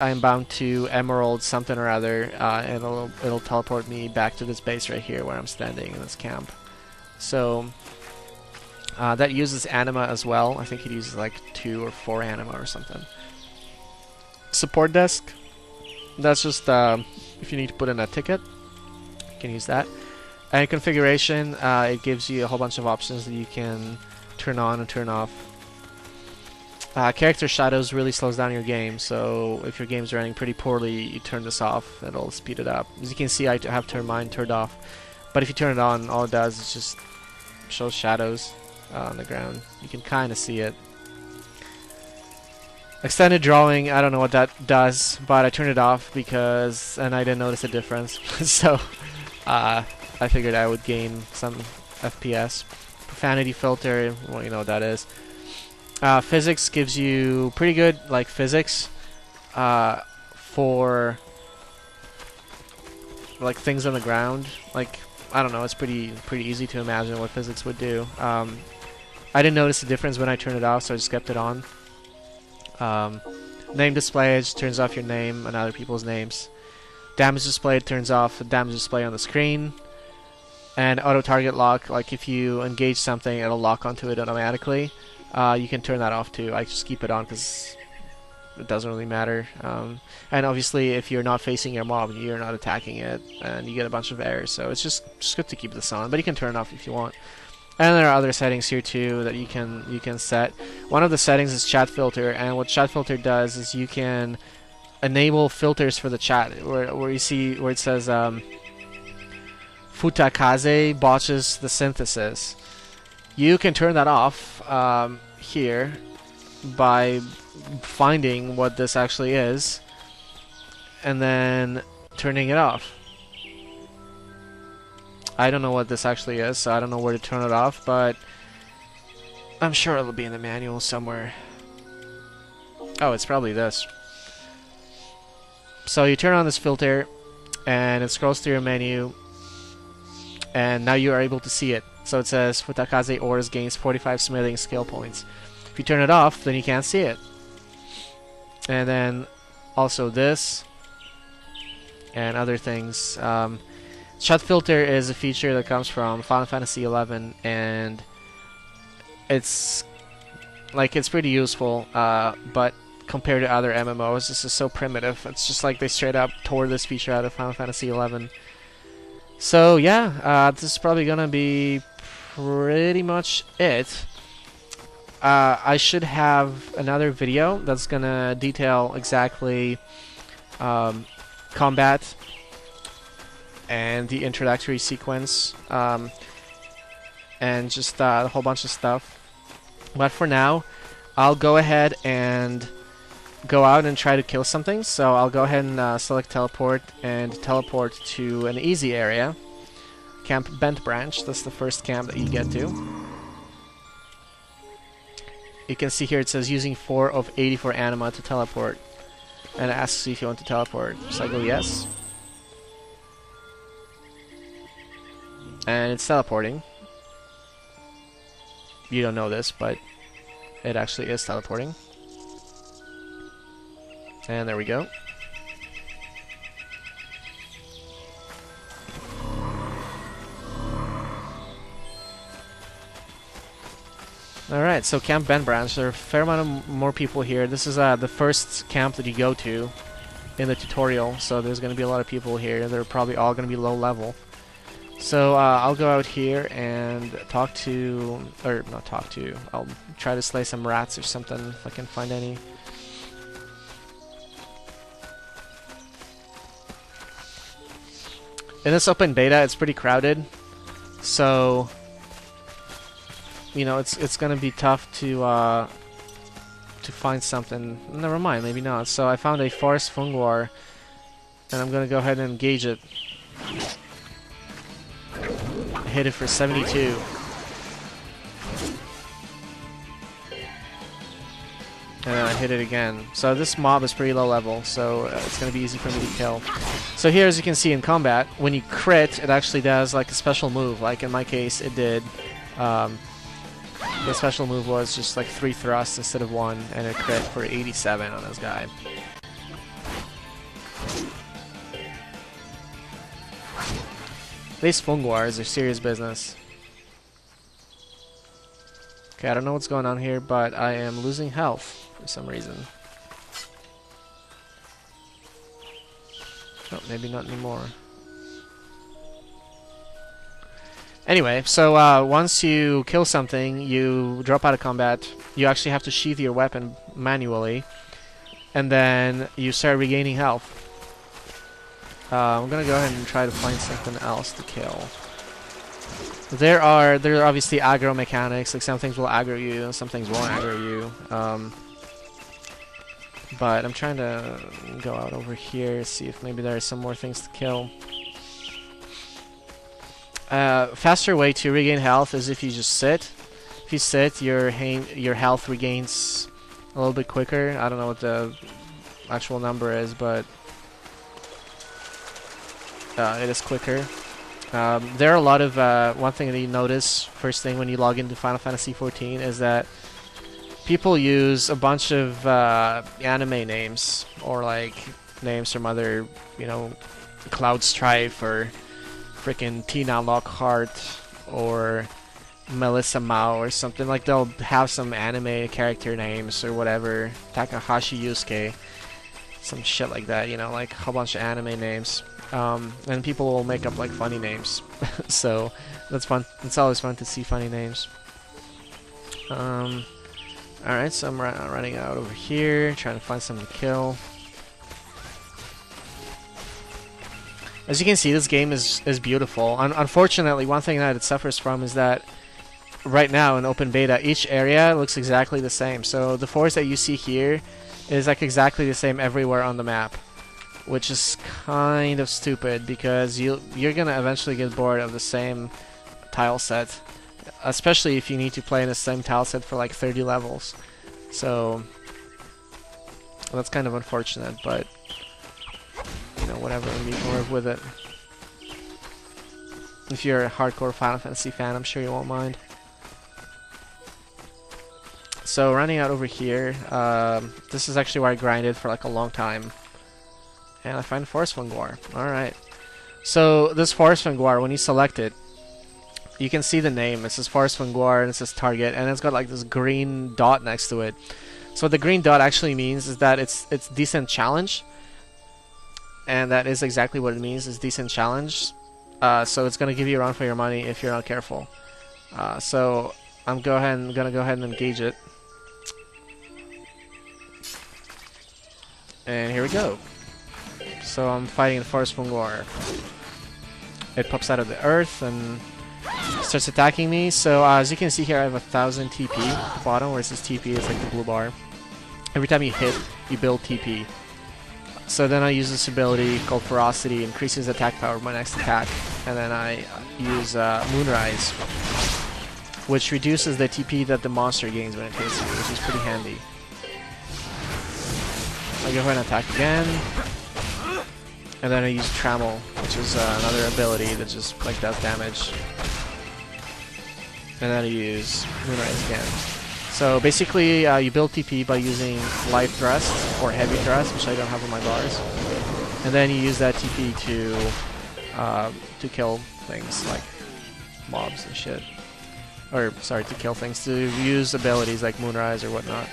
I'm bound to emerald something or other, and it'll teleport me back to this base right here where I'm standing in this camp. So that uses anima as well. I think it uses like 2 or 4 anima or something. Support desk. That's just if you need to put in a ticket, you can use that. And configuration, it gives you a whole bunch of options that you can turn on and turn off. Character shadows really slows down your game, so if your game's running pretty poorly, you turn this off, it'll speed it up. As you can see, I have mine turned off, but if you turn it on, all it does is just shows shadows on the ground. You can kind of see it. Extended drawing, I don't know what that does, but I turned it off because, and I didn't notice a difference, so I figured I would gain some FPS. Profanity filter, well, you know what that is. Physics gives you pretty good like physics for like things on the ground. Like I don't know, it's pretty easy to imagine what physics would do. I didn't notice the difference when I turned it off, so I just kept it on. Name display just turns off your name and other people's names. Damage display turns off the damage display on the screen. And auto target lock, like if you engage something, it'll lock onto it automatically. You can turn that off too. I just keep it on because it doesn't really matter. And obviously, if you're not facing your mob, you're not attacking it, and you get a bunch of errors. So it's just good to keep this on. But you can turn it off if you want. And there are other settings here too that you can set. One of the settings is chat filter, and what chat filter does is you can enable filters for the chat. Where you see where it says Futakaze botches the synthesis. You can turn that off here by finding what this actually is and then turning it off. I don't know what this actually is, so I don't know where to turn it off, but I'm sure it'll be in the manual somewhere. Oh, it's probably this. So you turn on this filter and it scrolls through your menu, and now you are able to see it. So it says Futakaze ores gains 45 smithing skill points. If you turn it off, then you can't see it. And then also this and other things. Shut filter is a feature that comes from Final Fantasy XI, and it's pretty useful. But compared to other MMOs, this is so primitive. It's just like they straight up tore this feature out of Final Fantasy XI. So yeah, this is probably gonna be pretty much it. I should have another video that's gonna detail exactly combat and the introductory sequence, and just a whole bunch of stuff. But for now, I'll go ahead and go out and try to kill something. So I'll go ahead and select teleport and teleport to an easy area. Camp Bent Branch, that's the first camp that you get to. You can see here it says using 4 of 84 anima to teleport, and it asks you if you want to teleport. So I go yes, and it's teleporting. You don't know this, but it actually is teleporting. And there we go. Alright, so Camp Bent Branch, there are a fair amount of more people here. This is the first camp that you go to in the tutorial, so there's going to be a lot of people here. They're probably all going to be low level. So I'll go out here and talk to, or not talk to, I'll try to slay some rats or something if I can find any. In this open beta, it's pretty crowded, so you know it's gonna be tough to find something. Never mind, maybe not. So I found a forest funguar, and I'm gonna go ahead and engage it. Hit it for 72. And I hit it again. So this mob is pretty low level, so it's going to be easy for me to kill. So here, as you can see in combat, when you crit, it actually does like a special move. Like in my case, it did. The special move was just like 3 thrusts instead of 1, and it crit for 87 on this guy. These funguars are serious business. Okay, I don't know what's going on here, but I am losing health for some reason. Oh, maybe not anymore. Anyway, so once you kill something, you drop out of combat. You actually have to sheath your weapon manually, and then you start regaining health. I'm gonna go ahead and try to find something else to kill. There are obviously aggro mechanics. Like some things will aggro you, and some things won't aggro you. But I'm trying to go out over here, see if maybe there are some more things to kill. Faster way to regain health is if you just sit. If you sit, your health regains a little bit quicker. I don't know what the actual number is, but it is quicker. There are a lot of one thing that you notice first thing when you log into Final Fantasy XIV is that people use a bunch of anime names or like names from other, you know, Cloud Strife or freaking Tina Lockhart or Melissa Mao or something. Like they'll have some anime character names or whatever, Takahashi Yusuke, some shit like that, you know, like a whole bunch of anime names. And people will make up like funny names. So that's fun. It's always fun to see funny names. Alright, so I'm running out over here, trying to find something to kill. As you can see, this game is beautiful. Unfortunately, one thing that it suffers from is that right now in open beta, each area looks exactly the same. So the forest that you see here is like exactly the same everywhere on the map, which is kind of stupid because you're gonna eventually get bored of the same tile set, especially if you need to play in the same tile set for like 30 levels. So that's kind of unfortunate, but you know, whatever, we can work with it. If you're a hardcore Final Fantasy fan, I'm sure you won't mind. So running out over here, this is actually where I grinded for like a long time. And I find Forest Funguar. Alright. So this Forest Funguar, when you select it, you can see the name. It says Forest Funguar and it says target, and it's got like this green dot next to it. So what the green dot actually means is that it's decent challenge. And that is exactly what it means, is decent challenge. So it's gonna give you a run for your money if you're not careful. So I'm gonna go ahead and engage it. And here we go. So I'm fighting the Forest Funguar. It pops out of the earth and starts attacking me. So as you can see here, I have 1000 TP at the bottom where it says TP. It's like the blue bar. Every time you hit, you build TP. So then I use this ability called Ferocity, increases attack power of my next attack, and then I use Moonrise, which reduces the TP that the monster gains when it hits you, which is pretty handy. I go ahead and attack again, and then I use Trammel, which is another ability that just like does damage, and then I use Moonrise again. So basically, you build TP by using light thrust or heavy thrust, which I don't have on my bars, and then you use that TP to kill things like mobs and shit. Or sorry, to kill things, to use abilities like Moonrise or whatnot.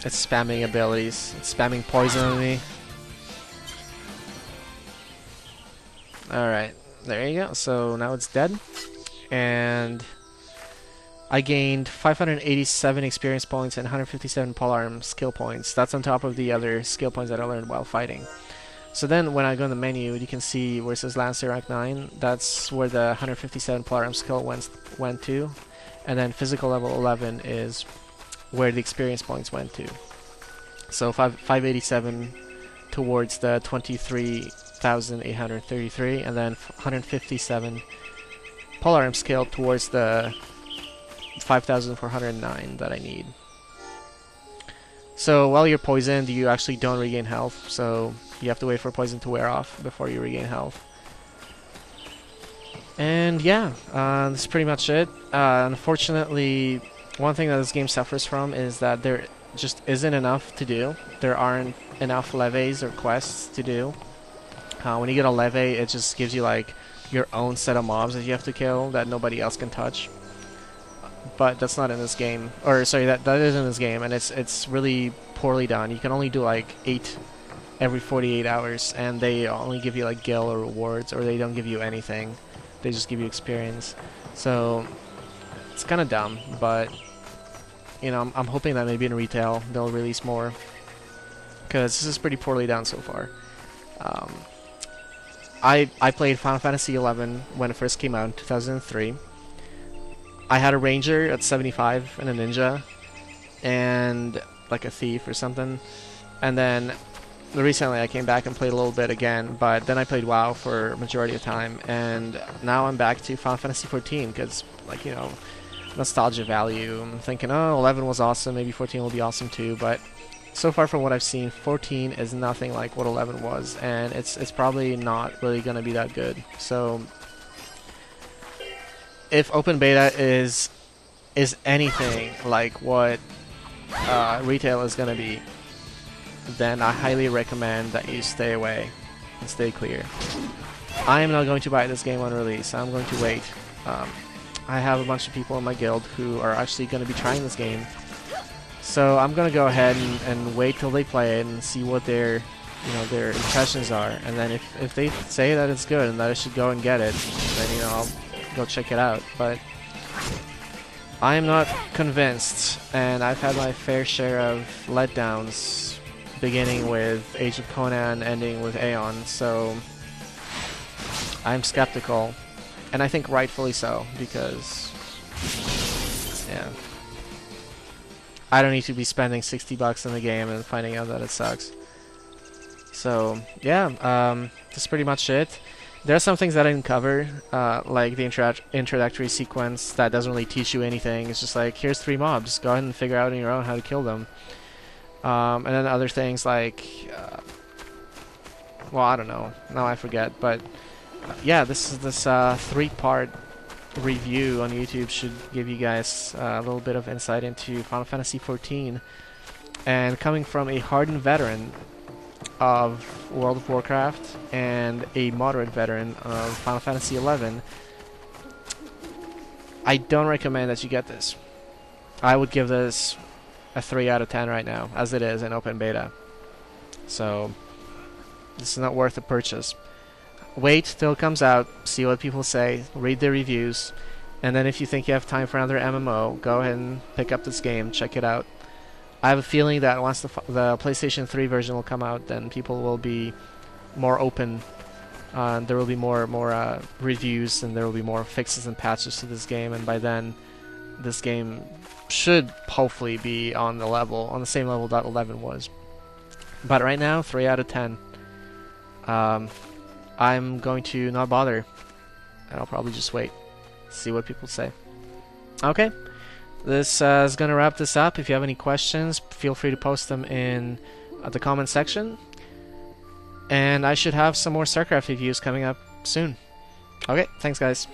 It's spamming abilities. It's spamming poison on me. Alright. There you go. So now it's dead, and I gained 587 experience points and 157 polearm skill points. That's on top of the other skill points that I learned while fighting. So then when I go in the menu, you can see where it says Lancer rank 9. That's where the 157 polearm skill went to, and then physical level 11 is where the experience points went to. So 587 towards the 23,833, and then 157 polearm skill towards the 5,409 that I need. So while you're poisoned, you actually don't regain health, so you have to wait for poison to wear off before you regain health. And yeah, that's pretty much it. Unfortunately, one thing that this game suffers from is that just isn't enough to do. There aren't enough levees or quests to do. When you get a levee, it just gives you like your own set of mobs that you have to kill that nobody else can touch. But that's not in this game, or sorry, that is in this game, and it's really poorly done. You can only do like 8 every 48 hours, and they only give you like gil or rewards, or they don't give you anything. They just give you experience. So it's kind of dumb, but you know, I'm hoping that maybe in retail they'll release more, because this is pretty poorly done so far. I played Final Fantasy XI when it first came out in 2003. I had a ranger at 75 and a ninja, and like a thief or something. And then recently I came back and played a little bit again, but then I played WoW for majority of the time, and now I'm back to Final Fantasy XIV because, like, you know, nostalgia value. I'm thinking, oh, 11 was awesome, maybe 14 will be awesome too, but so far from what I've seen, 14 is nothing like what 11 was, and it's probably not really going to be that good. So if open beta is anything like what retail is going to be, then I highly recommend that you stay away and stay clear. I am not going to buy this game on release. I'm going to wait. I have a bunch of people in my guild who are actually going to be trying this game, so I'm going to go ahead and wait till they play it and see what their impressions are, and then if they say that it's good and that I should go and get it, then I'll go check it out. But I am not convinced, and I've had my fair share of letdowns, beginning with Age of Conan, ending with Aeon, so I'm skeptical, and I think rightfully so, because yeah, I don't need to be spending $60 in the game and finding out that it sucks. So yeah, that's pretty much it. There are some things that I didn't cover, like the introductory sequence that doesn't really teach you anything. It's just like, here's 3 mobs, go ahead and figure out on your own how to kill them. And then other things like, well, I don't know, now I forget, but yeah, this 3-part review on YouTube should give you guys a little bit of insight into Final Fantasy XIV. And coming from a hardened veteran of World of Warcraft and a moderate veteran of Final Fantasy XI, I don't recommend that you get this. I would give this a 3 out of 10 right now, as it is in open beta. So this is not worth the purchase. Wait till it comes out, see what people say, read the reviews, and then if you think you have time for another MMO, go ahead and pick up this game, check it out. I have a feeling that once the PlayStation 3 version will come out, then people will be more open. There will be more reviews, and there will be more fixes and patches to this game, and by then this game should hopefully be on the same level that 11 was. But right now, 3 out of 10. I'm going to not bother, and I'll probably just wait, see what people say. Okay, this is going to wrap this up. If you have any questions, feel free to post them in the comment section. And I should have some more StarCraft reviews coming up soon. Okay, thanks guys.